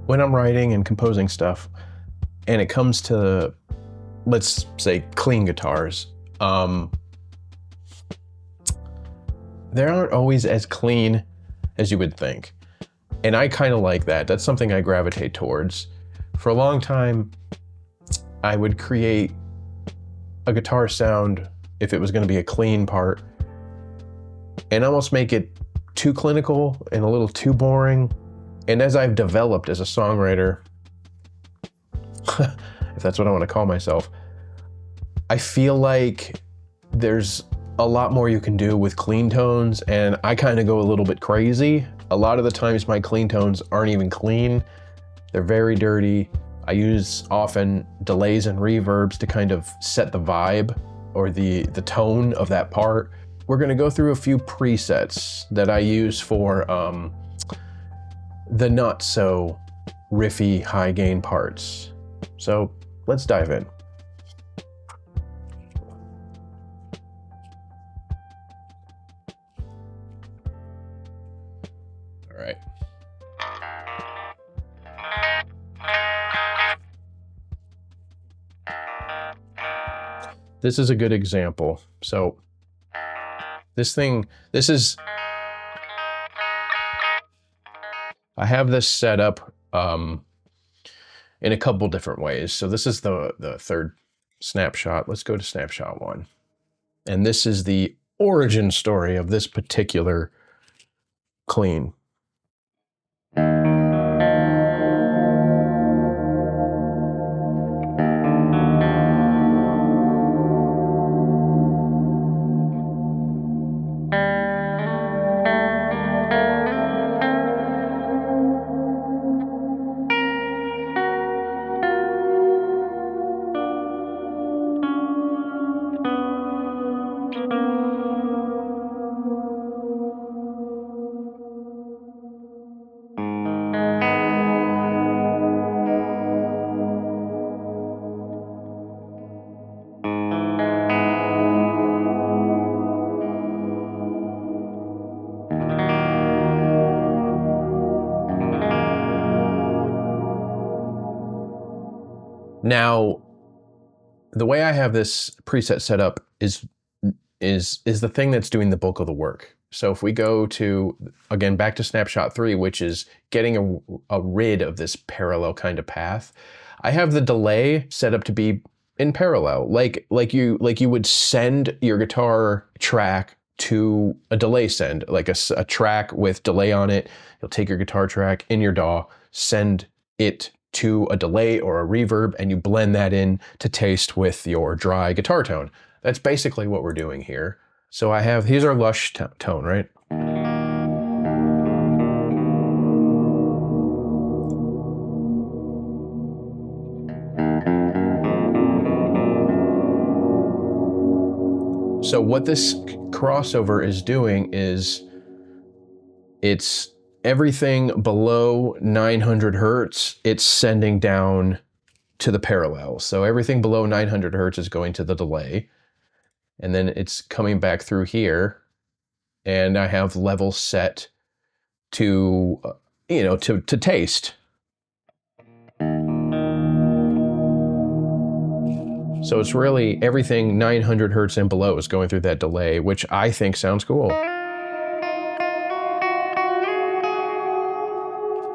when I'm writing and composing stuff, and it comes to, let's say, clean guitars, they aren't always as clean as you would think. And I kind of like that. That's something I gravitate towards. For a long time, I would create a guitar sound, if it was going to be a clean part, and almost make it too clinical and a little too boring. And as I've developed as a songwriter, if that's what I want to call myself, I feel like there's a lot more you can do with clean tones, and I kind of go a little bit crazy. A lot of the times my clean tones aren't even clean. They're very dirty. I use often delays and reverbs to kind of set the vibe or the tone of that part. We're gonna go through a few presets that I use for the not so riffy high gain parts. So let's dive in. All right. This is a good example. So I have this set up in a couple different ways. So this is the third snapshot. Let's go to snapshot 1. And this is the origin story of this particular clean. Now, the way I have this preset set up is the thing that's doing the bulk of the work. So if we go to, again, back to snapshot 3, which is getting a rid of this parallel kind of path, I have the delay set up to be in parallel, like you would send your guitar track to a delay send, like a track with delay on it. You'll take your guitar track in your DAW, send it to a delay or a reverb, and you blend that in to taste with your dry guitar tone. That's basically what we're doing here. So here's our lush tone, right? So what this crossover is doing is it's everything below 900 hertz, it's sending down to the parallel. So everything below 900 hertz is going to the delay, and then it's coming back through here, and I have levels set to, to taste. So it's really everything 900 hertz and below is going through that delay, which I think sounds cool.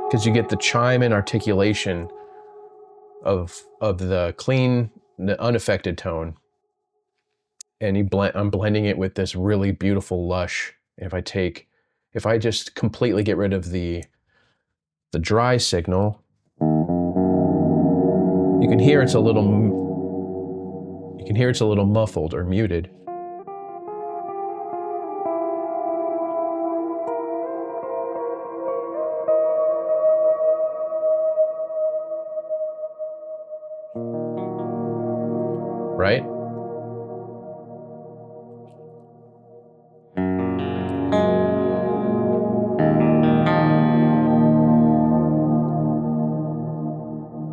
Because you get the chime and articulation of the clean, the unaffected tone, and I'm blending it with this really beautiful lush. If I just completely get rid of the dry signal, you can hear it's a little muffled or muted. Right?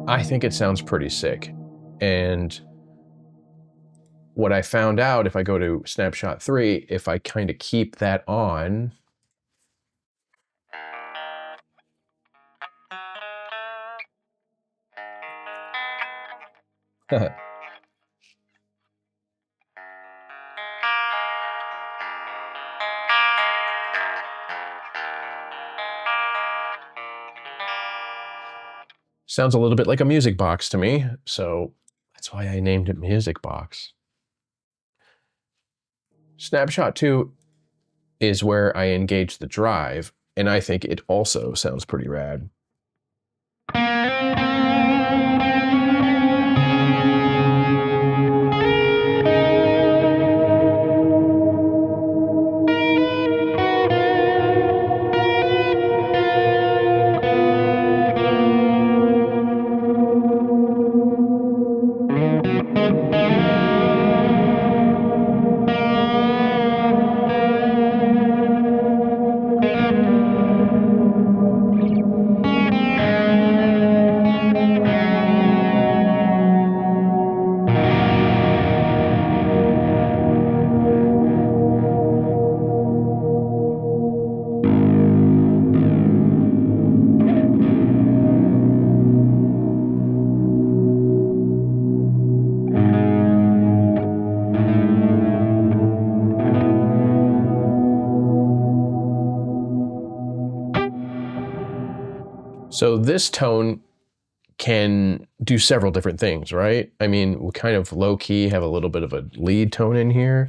I think it sounds pretty sick. And what I found out, if I go to snapshot 3, if I kind of keep that on, Sounds a little bit like a music box to me, so that's why I named it Music Box. Snapshot 2 is where I engage the drive, and I think it also sounds pretty rad. So this tone can do several different things, right? I mean, we kind of low key have a little bit of a lead tone in here.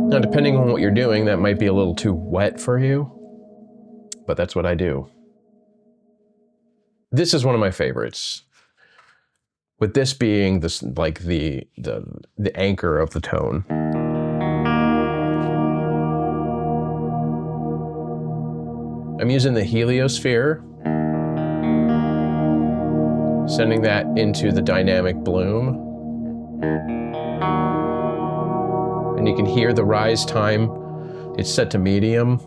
Now, depending on what you're doing, that might be a little too wet for you, but that's what I do. This is one of my favorites, with this being this like the anchor of the tone. I'm using the heliosphere, sending that into the dynamic bloom. And you can hear the rise time. It's set to medium.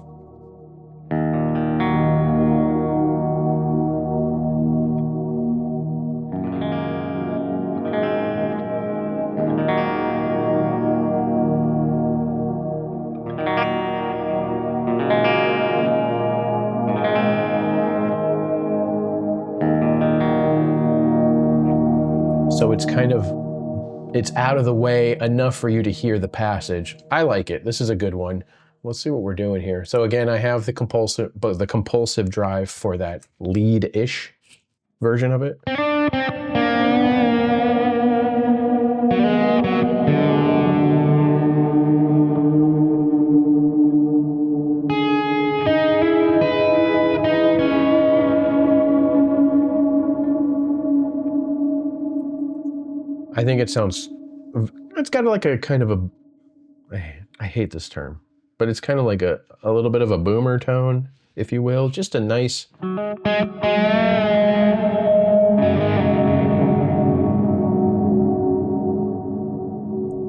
So it's kind of, it's out of the way enough for you to hear the passage. I like it. This is a good one. Let's see what we're doing here. So again, I have the compulsive drive for that lead-ish version of it. I think it sounds, it's got like a kind of a, I hate this term, but it's kind of like a little bit of a boomer tone, if you will. Just a nice.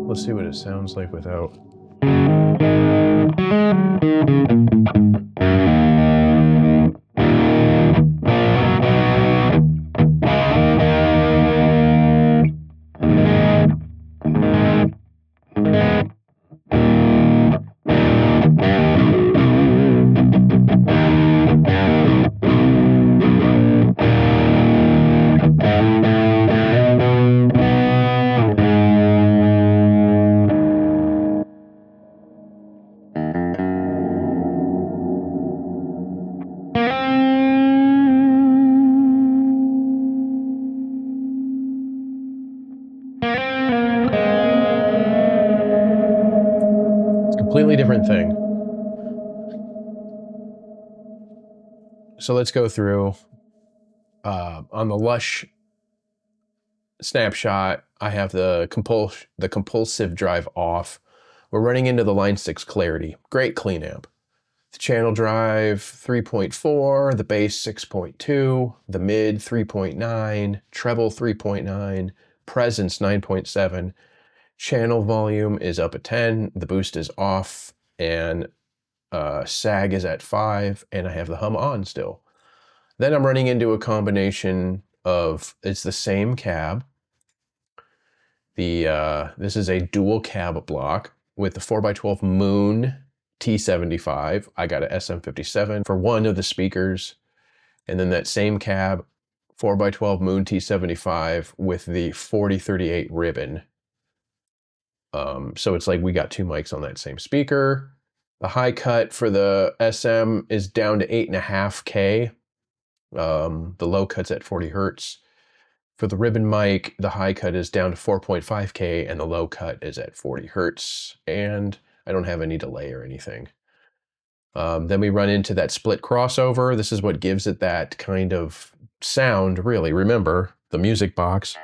Let's see what it sounds like without. Completely different thing. So let's go through. On the Lush snapshot, I have the compulsive drive off. We're running into the line 6 clarity. Great clean amp. The channel drive 3.4, the bass 6.2, the mid 3.9, treble 3.9, presence 9.7. Channel volume is up at 10, the boost is off, and sag is at 5, and I have the hum on still. Then I'm running into a combination of, it's the same cab, This is a dual cab block with the 4x12 Moon T75. I got a SM57 for one of the speakers, and then that same cab 4x12 Moon T75 with the 4038 ribbon. So it's like we got two mics on that same speaker. The high cut for the SM is down to 8.5K. The low cut's at 40 hertz. For the ribbon mic, the high cut is down to 4.5K and the low cut is at 40 hertz. And I don't have any delay or anything. Then we run into that split crossover. This is what gives it that kind of sound, really. Remember, the music box.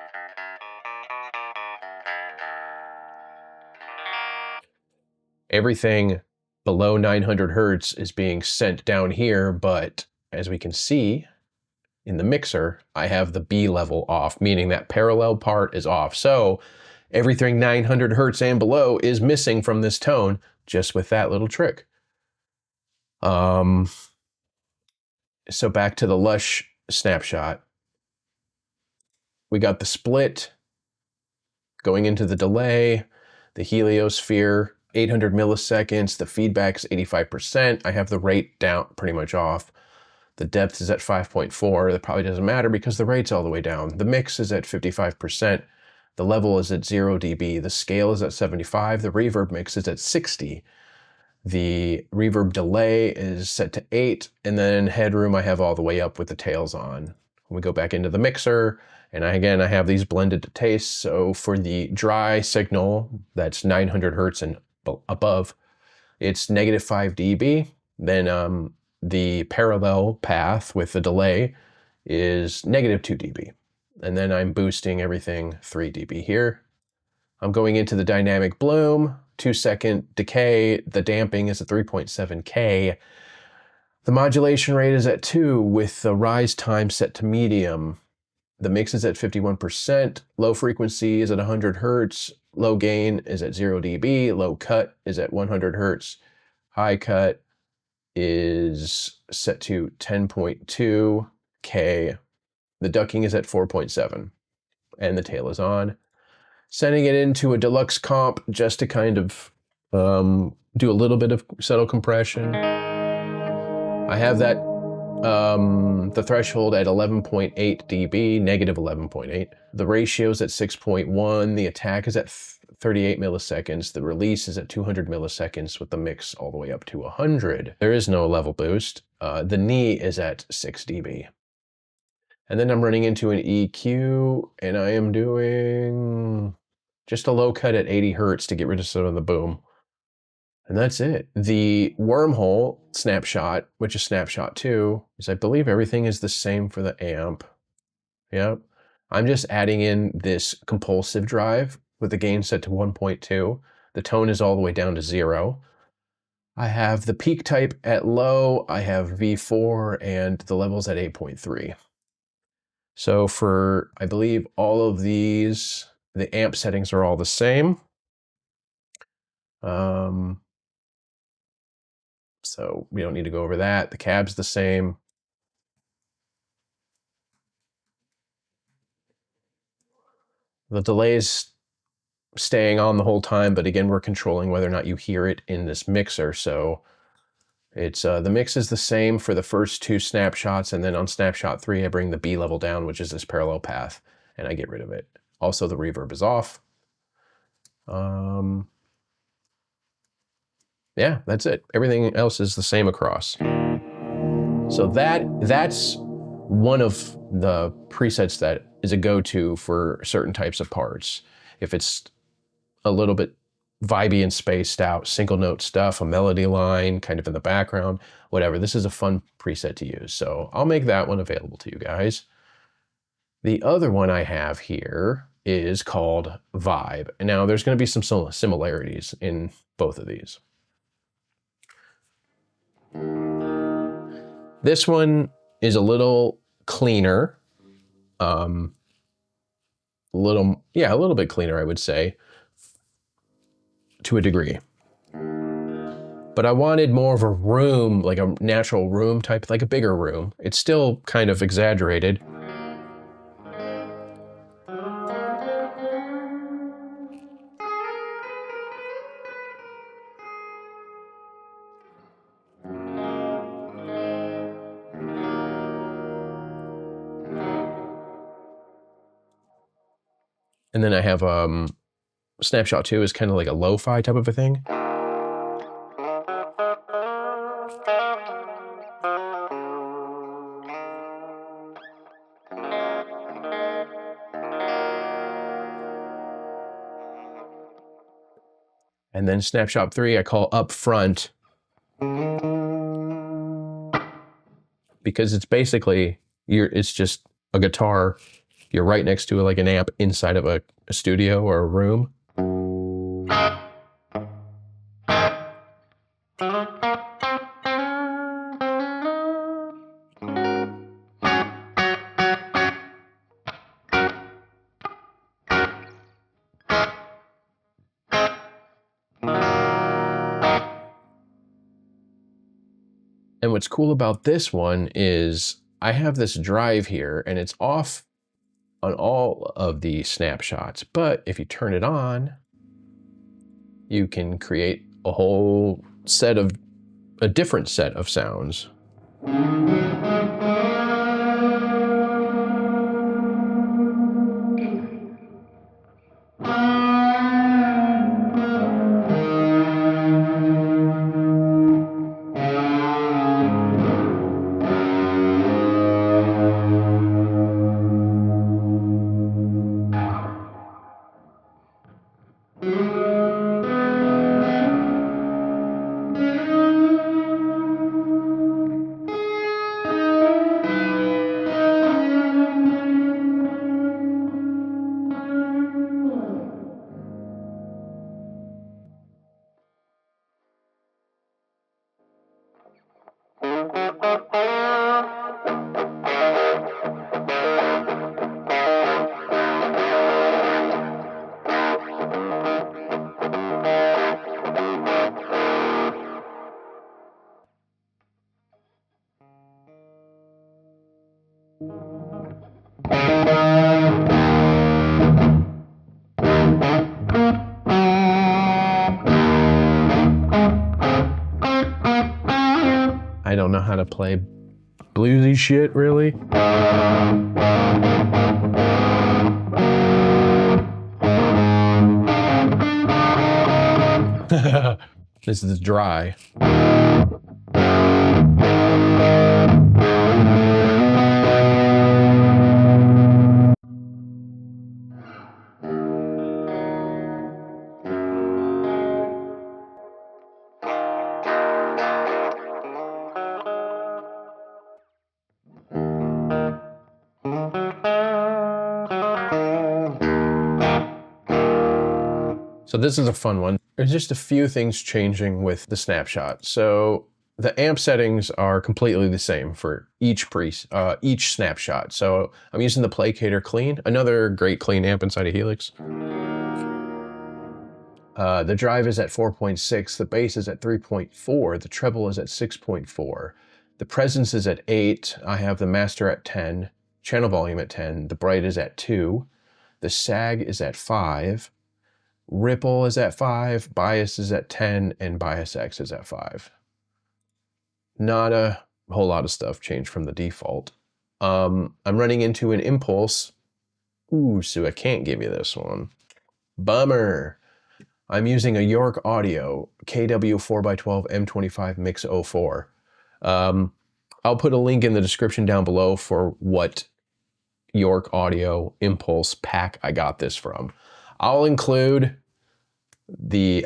Everything below 900 hertz is being sent down here, but as we can see in the mixer, I have the B level off, meaning that parallel part is off. So everything 900 hertz and below is missing from this tone just with that little trick. So back to the Lush snapshot. We got the split going into the delay, the heliosphere, 800 milliseconds, the feedback's 85%. I have the rate down pretty much off. The depth is at 5.4. That probably doesn't matter because the rate's all the way down. The mix is at 55%. The level is at 0 dB. The scale is at 75. The reverb mix is at 60. The reverb delay is set to 8. And then headroom I have all the way up with the tails on. When we go back into the mixer, and I have these blended to taste. So for the dry signal, that's 900 hertz and above, it's -5 dB. Then the parallel path with the delay is -2 dB. And then I'm boosting everything 3 dB here. I'm going into the dynamic bloom, 2-second decay. The damping is at 3.7K. The modulation rate is at 2 with the rise time set to medium. The mix is at 51%. Low frequency is at 100 hertz. Low gain is at 0 dB. Low cut is at 100 hertz. High cut is set to 10.2K. The ducking is at 4.7. And the tail is on. Sending it into a deluxe comp just to kind of do a little bit of subtle compression. I have that the threshold at 11.8 dB, -11.8. The ratio is at 6.1. The attack is at 38 milliseconds. The release is at 200 milliseconds with the mix all the way up to 100. There is no level boost. The knee is at 6 dB. And then I'm running into an EQ, and I am doing just a low cut at 80 hertz to get rid of some of the boom. And that's it. The wormhole snapshot, which is snapshot 2, is I believe everything is the same for the amp. Yep. I'm just adding in this compulsive drive with the gain set to 1.2. The tone is all the way down to 0. I have the peak type at low. I have V4 and the levels at 8.3. So for, I believe, all of these, the amp settings are all the same. So we don't need to go over that. The cab's the same. The delay's staying on the whole time, but again, we're controlling whether or not you hear it in this mixer. So it's the mix is the same for the first 2 snapshots, and then on snapshot 3, I bring the B level down, which is this parallel path, and I get rid of it. Also, the reverb is off. Yeah, that's it. Everything else is the same across. So that's one of the presets that is a go-to for certain types of parts. If it's a little bit vibey and spaced out, single note stuff, a melody line kind of in the background, whatever. This is a fun preset to use. So I'll make that one available to you guys. The other one I have here is called Vibe. And now there's going to be some similarities in both of these. This one is a little cleaner, a little bit cleaner, I would say, to a degree. But I wanted more of a room, like a natural room type, like a bigger room. It's still kind of exaggerated. And then I have Snapshot 2 is kind of like a lo-fi type of a thing. And then Snapshot 3 I call up front, because it's basically, it's just a guitar. You're right next to like an amp inside of a studio or a room. And what's cool about this one is I have this drive here and it's off on all of the snapshots, but if you turn it on, you can create a whole set of, a different set of sounds. I don't know how to play bluesy shit, really. This is dry. So this is a fun one. There's just a few things changing with the snapshot. So the amp settings are completely the same for each snapshot. So I'm using the Placator Clean, another great clean amp inside of Helix. The drive is at 4.6, the bass is at 3.4, the treble is at 6.4, the presence is at 8, I have the master at 10, channel volume at 10, the bright is at 2, the sag is at 5, ripple is at 5, bias is at 10, and bias X is at 5. Not a whole lot of stuff changed from the default. I'm running into an impulse. Ooh, so I can't give you this one. Bummer. I'm using a York Audio KW 4x12 M25 Mix 04. I'll put a link in the description down below for what York Audio Impulse pack I got this from. I'll include the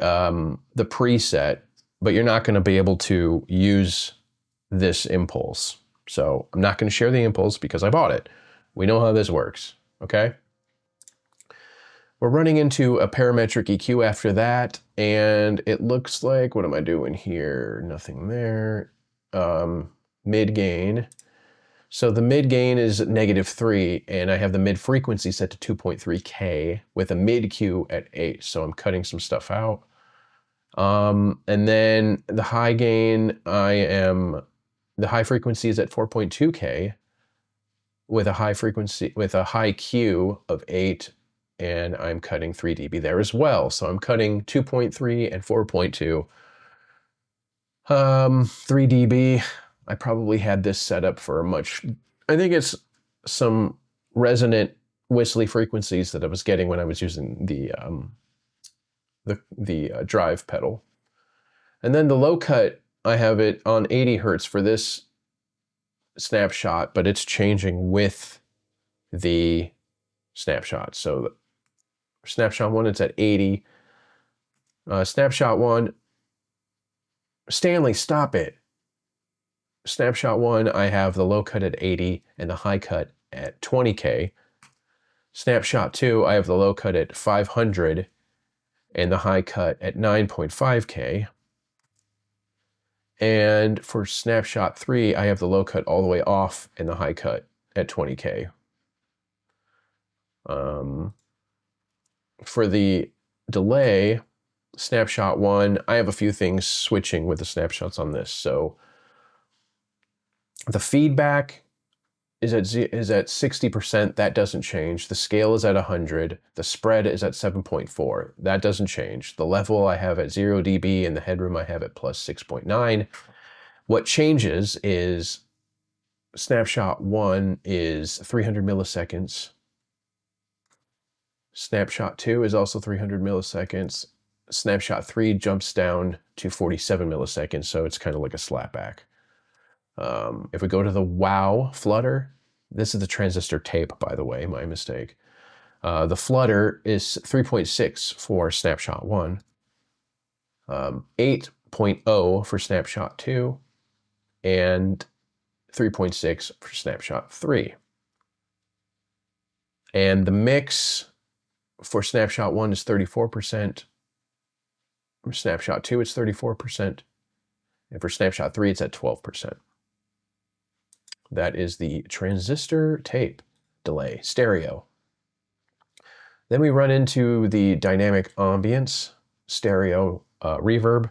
preset, but you're not going to be able to use this impulse. So I'm not going to share the impulse because I bought it. We know how this works, okay? We're running into a parametric EQ after that, and it looks like, what am I doing here? Nothing there. Mid gain. So the mid gain is -3, and I have the mid frequency set to 2.3K with a mid Q at 8. So I'm cutting some stuff out. And then the high gain, the high frequency is at 4.2K with a high frequency, with a high Q of 8. And I'm cutting 3 dB there as well. So I'm cutting 2.3 and 4.2. 3 dB. I probably had this set up for a much, I think it's some resonant whistly frequencies that I was getting when I was using the drive pedal. And then the low cut, I have it on 80 hertz for this snapshot, but it's changing with the snapshot. So snapshot 1, it's at 80. Snapshot 1, Stanley, stop it. Snapshot 1, I have the low cut at 80 and the high cut at 20K. Snapshot 2, I have the low cut at 500 and the high cut at 9.5K. And for snapshot 3, I have the low cut all the way off and the high cut at 20K. For the delay, snapshot 1, I have a few things switching with the snapshots on this. So the feedback is at 60%. That doesn't change. The scale is at 100. The spread is at 7.4. That doesn't change. The level I have at 0 dB and the headroom I have at plus 6.9. What changes is snapshot 1 is 300 milliseconds. Snapshot 2 is also 300 milliseconds. Snapshot 3 jumps down to 47 milliseconds, so it's kind of like a slapback. If we go to the wow flutter, this is the transistor tape, by the way, my mistake. The flutter is 3.6 for snapshot 1, 8.0 for snapshot 2, and 3.6 for snapshot 3. And the mix for snapshot 1 is 34%. For snapshot 2, it's 34%. And for snapshot 3, it's at 12%. That is the transistor tape delay, stereo. Then we run into the dynamic ambience, stereo reverb.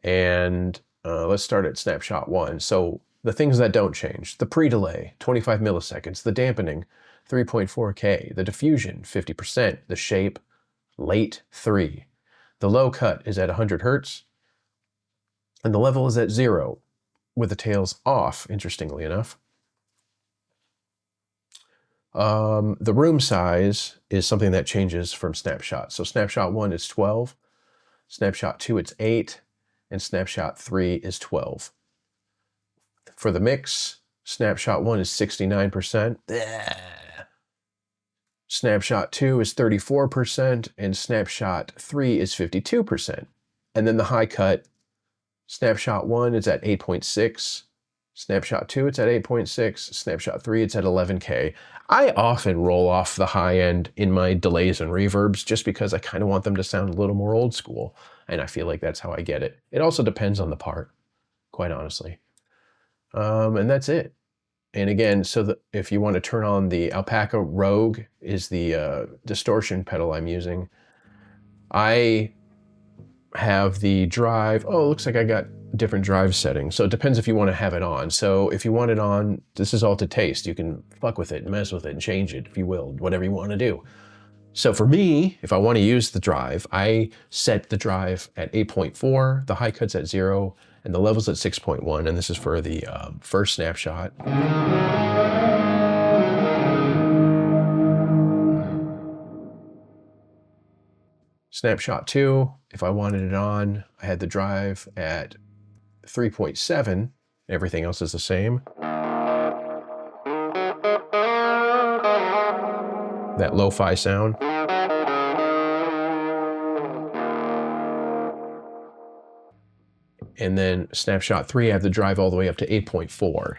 And let's start at snapshot 1. So the things that don't change: the pre-delay, 25 milliseconds, the dampening, 3.4K, the diffusion, 50%, the shape, late 3. The low cut is at 100 hertz, and the level is at 0, with the tails off, interestingly enough. The room size is something that changes from snapshot. So snapshot 1 is 12, snapshot 2 it's 8, and snapshot 3 is 12. For the mix, snapshot 1 is 69%. Snapshot 2 is 34%, and snapshot 3 is 52%. And then the high cut, snapshot 1 is at 8.6, snapshot 2 it's at 8.6, snapshot 3 it's at 11K. I often roll off the high end in my delays and reverbs just because I kind of want them to sound a little more old school, and I feel like that's how I get it. It also depends on the part, quite honestly. And that's it. And again, so if you want to turn on the Alpaca Rogue, is the distortion pedal I'm using. I have the drive. Oh, it looks like I got different drive settings. So it depends if you want to have it on. So if you want it on, this is all to taste. You can fuck with it, mess with it, and change it if you will, whatever you want to do. So for me, if I want to use the drive, I set the drive at 8.4, the high cut's at 0, and the level's at 6.1, and this is for the first snapshot. Snapshot 2, if I wanted it on, I had the drive at 3.7, everything else is the same. That lo-fi sound. And then snapshot 3, I have the drive all the way up to 8.4.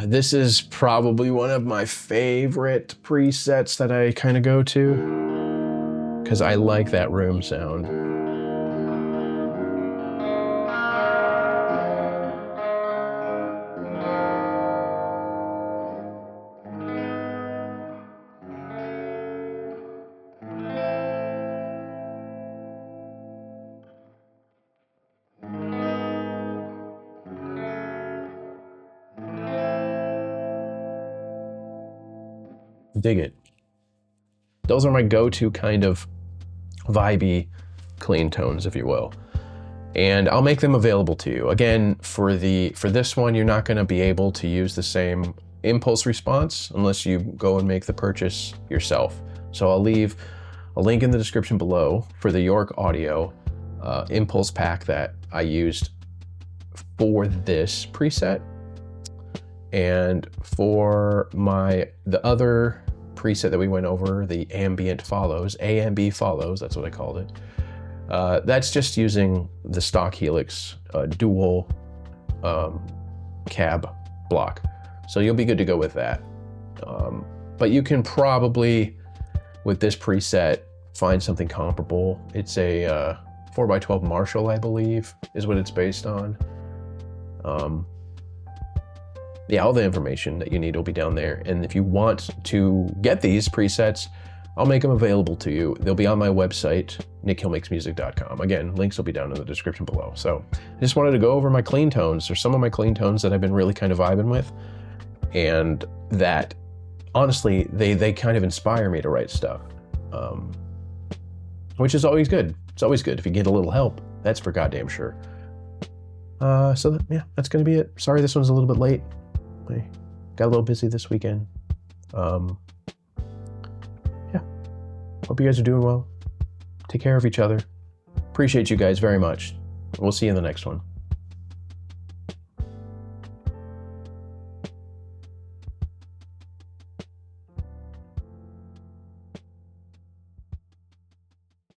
This is probably one of my favorite presets that I kind of go to, because I like that room sound. Dig it. those are my go-to kind of vibey clean tones, if you will. And I'll make them available to you. Again, for this one, you're not gonna be able to use the same impulse response unless you go and make the purchase yourself. So I'll leave a link in the description below for the York Audio impulse pack that I used for this preset. And for the other preset that we went over, the Ambient Follows, A&B Follows, that's what I called it. That's just using the stock Helix dual cab block. So you'll be good to go with that. But you can probably, with this preset, find something comparable. It's a 4x12 Marshall, I believe, is what it's based on. Yeah, all the information that you need will be down there. And if you want to get these presets, I'll make them available to you. They'll be on my website, nickhillmakesmusic.com. Again, links will be down in the description below. So I just wanted to go over my clean tones, or some of my clean tones that I've been really kind of vibing with. And that, honestly, they kind of inspire me to write stuff, which is always good. It's always good if you get a little help. That's for goddamn sure. Yeah, that's gonna be it. Sorry this one's a little bit late. I got a little busy this weekend. Yeah, hope you guys are doing well. Take care of each other. Appreciate you guys very much. We'll see you in the next one.